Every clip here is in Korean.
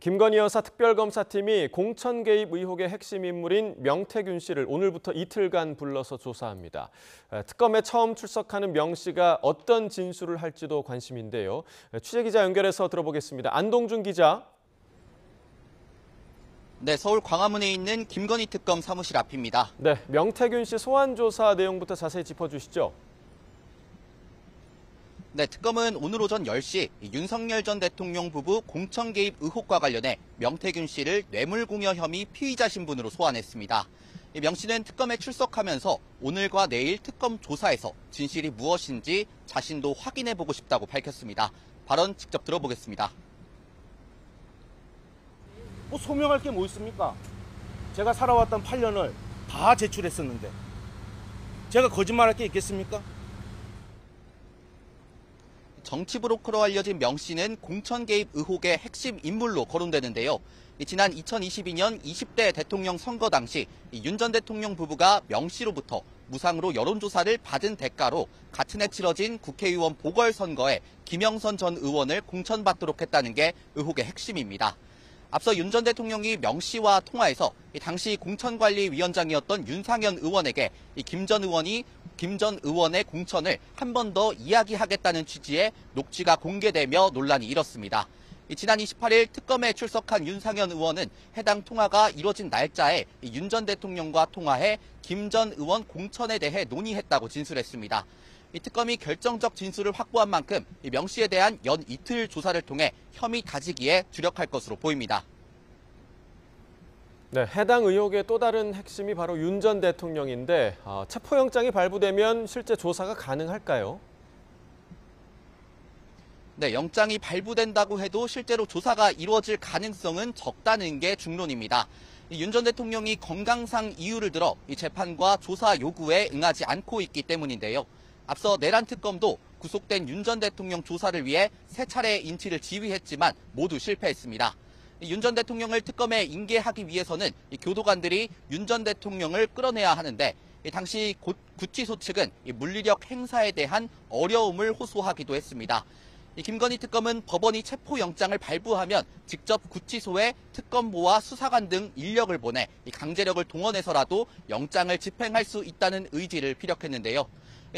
김건희 여사 특별검사팀이 공천 개입 의혹의 핵심 인물인 명태균 씨를 오늘부터 이틀간 불러서 조사합니다. 특검에 처음 출석하는 명 씨가 어떤 진술을 할지도 관심인데요. 취재기자 연결해서 들어보겠습니다. 안동준 기자. 네, 서울 광화문에 있는 김건희 특검 사무실 앞입니다. 네, 명태균 씨 소환 조사 내용부터 자세히 짚어주시죠. 네, 특검은 오늘 오전 10시 윤석열 전 대통령 부부 공천 개입 의혹과 관련해 명태균 씨를 뇌물공여 혐의 피의자 신분으로 소환했습니다. 명 씨는 특검에 출석하면서 오늘과 내일 특검 조사에서 진실이 무엇인지 자신도 확인해보고 싶다고 밝혔습니다. 발언 직접 들어보겠습니다. 소명할 게 뭐 있습니까? 제가 살아왔던 8년을 다 제출했었는데 제가 거짓말할 게 있겠습니까? 정치 브로커로 알려진 명 씨는 공천 개입 의혹의 핵심 인물로 거론되는데요. 지난 2022년 20대 대통령 선거 당시 윤 전 대통령 부부가 명 씨로부터 무상으로 여론조사를 받은 대가로 같은 해 치러진 국회의원 보궐선거에 김영선 전 의원을 공천받도록 했다는 게 의혹의 핵심입니다. 앞서 윤 전 대통령이 명 씨와 통화해서 당시 공천관리위원장이었던 윤상현 의원에게 김 전 의원의 공천을 한 번 더 이야기하겠다는 취지의 녹취가 공개되며 논란이 일었습니다. 지난 28일 특검에 출석한 윤상현 의원은 해당 통화가 이뤄진 날짜에 윤 전 대통령과 통화해 김 전 의원 공천에 대해 논의했다고 진술했습니다. 특검이 결정적 진술을 확보한 만큼 명 씨에 대한 연 이틀 조사를 통해 혐의 다지기에 주력할 것으로 보입니다. 네, 해당 의혹의 또 다른 핵심이 바로 윤 전 대통령인데 체포영장이 발부되면 실제 조사가 가능할까요? 네, 영장이 발부된다고 해도 실제로 조사가 이루어질 가능성은 적다는 게 중론입니다. 윤 전 대통령이 건강상 이유를 들어 이 재판과 조사 요구에 응하지 않고 있기 때문인데요. 앞서 내란 특검도 구속된 윤 전 대통령 조사를 위해 3차례 인치를 지휘했지만 모두 실패했습니다. 윤 전 대통령을 특검에 인계하기 위해서는 교도관들이 윤 전 대통령을 끌어내야 하는데 당시 구치소 측은 물리력 행사에 대한 어려움을 호소하기도 했습니다. 김건희 특검은 법원이 체포영장을 발부하면 직접 구치소에 특검보와 수사관 등 인력을 보내 강제력을 동원해서라도 영장을 집행할 수 있다는 의지를 피력했는데요.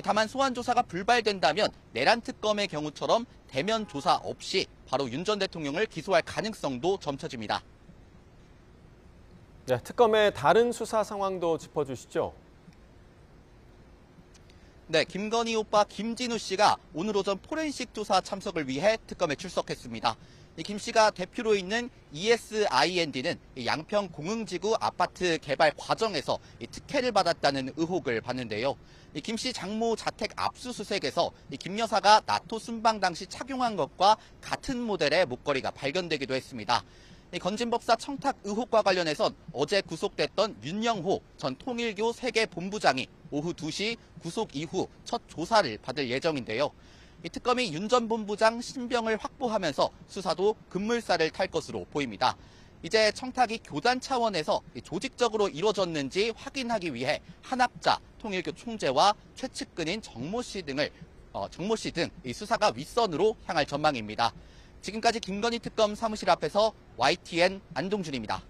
다만 소환 조사가 불발된다면 내란 특검의 경우처럼 대면 조사 없이 바로 윤 전 대통령을 기소할 가능성도 점쳐집니다. 네, 특검의 다른 수사 상황도 짚어주시죠. 네, 김건희 오빠 김진우 씨가 오늘 오전 포렌식 조사 참석을 위해 특검에 출석했습니다. 김 씨가 대표로 있는 ESIND는 양평 공흥지구 아파트 개발 과정에서 특혜를 받았다는 의혹을 받는데요. 김 씨 장모 자택 압수수색에서 김 여사가 나토 순방 당시 착용한 것과 같은 모델의 목걸이가 발견되기도 했습니다. 건진법사 청탁 의혹과 관련해선 어제 구속됐던 윤영호 전 통일교 세계본부장이 오후 2시 구속 이후 첫 조사를 받을 예정인데요. 특검이 윤 전 본부장 신병을 확보하면서 수사도 급물살을 탈 것으로 보입니다. 이제 청탁이 교단 차원에서 조직적으로 이루어졌는지 확인하기 위해 한학자, 통일교 총재와 최측근인 정모 씨 등 이 수사가 윗선으로 향할 전망입니다. 지금까지 김건희 특검 사무실 앞에서 YTN 안동준입니다.